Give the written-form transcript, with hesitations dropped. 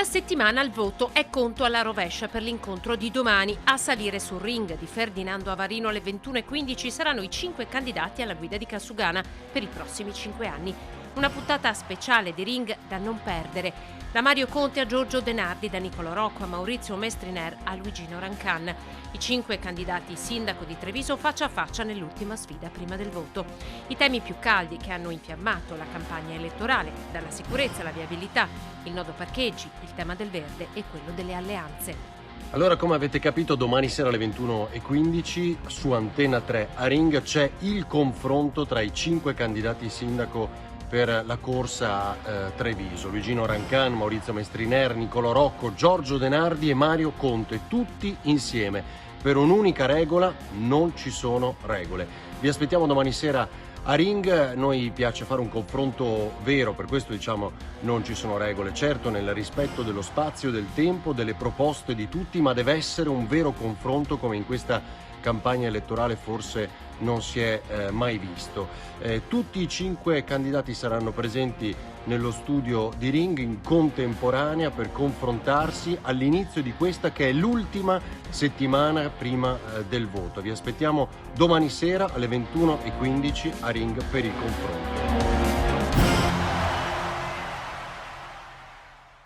Una settimana al voto è conto alla rovescia per l'incontro di domani. A salire sul ring di Ferdinando Avarino alle 21:15 saranno i 5 candidati alla guida di Casugana per i prossimi 5 anni. Una puntata speciale di Ring da non perdere. Da Mario Conte a Giorgio Denardi, da Nicolò Rocco a Maurizio Mestriner a Luigino Rancan. I 5 candidati sindaco di Treviso faccia a faccia nell'ultima sfida prima del voto. I temi più caldi che hanno infiammato la campagna elettorale, dalla sicurezza alla viabilità, il nodo parcheggi, il tema del verde e quello delle alleanze. Allora, come avete capito, domani sera alle 21:15 su Antenna 3 a Ring c'è il confronto tra i 5 candidati sindaco per la corsa a Treviso: Luigino Rancan, Maurizio Mestriner, Nicolò Rocco, Giorgio Denardi e Mario Conte, tutti insieme per un'unica regola: non ci sono regole. Vi aspettiamo domani sera a Ring. Noi piace fare un confronto vero, per questo diciamo non ci sono regole, certo nel rispetto dello spazio, del tempo, delle proposte di tutti, ma deve essere un vero confronto come in questa campagna elettorale forse non si è mai visto. Tutti i 5 candidati saranno presenti nello studio di Ring in contemporanea per confrontarsi all'inizio di questa che è l'ultima settimana prima del voto. Vi aspettiamo domani sera alle 21:15 a Ring per il confronto.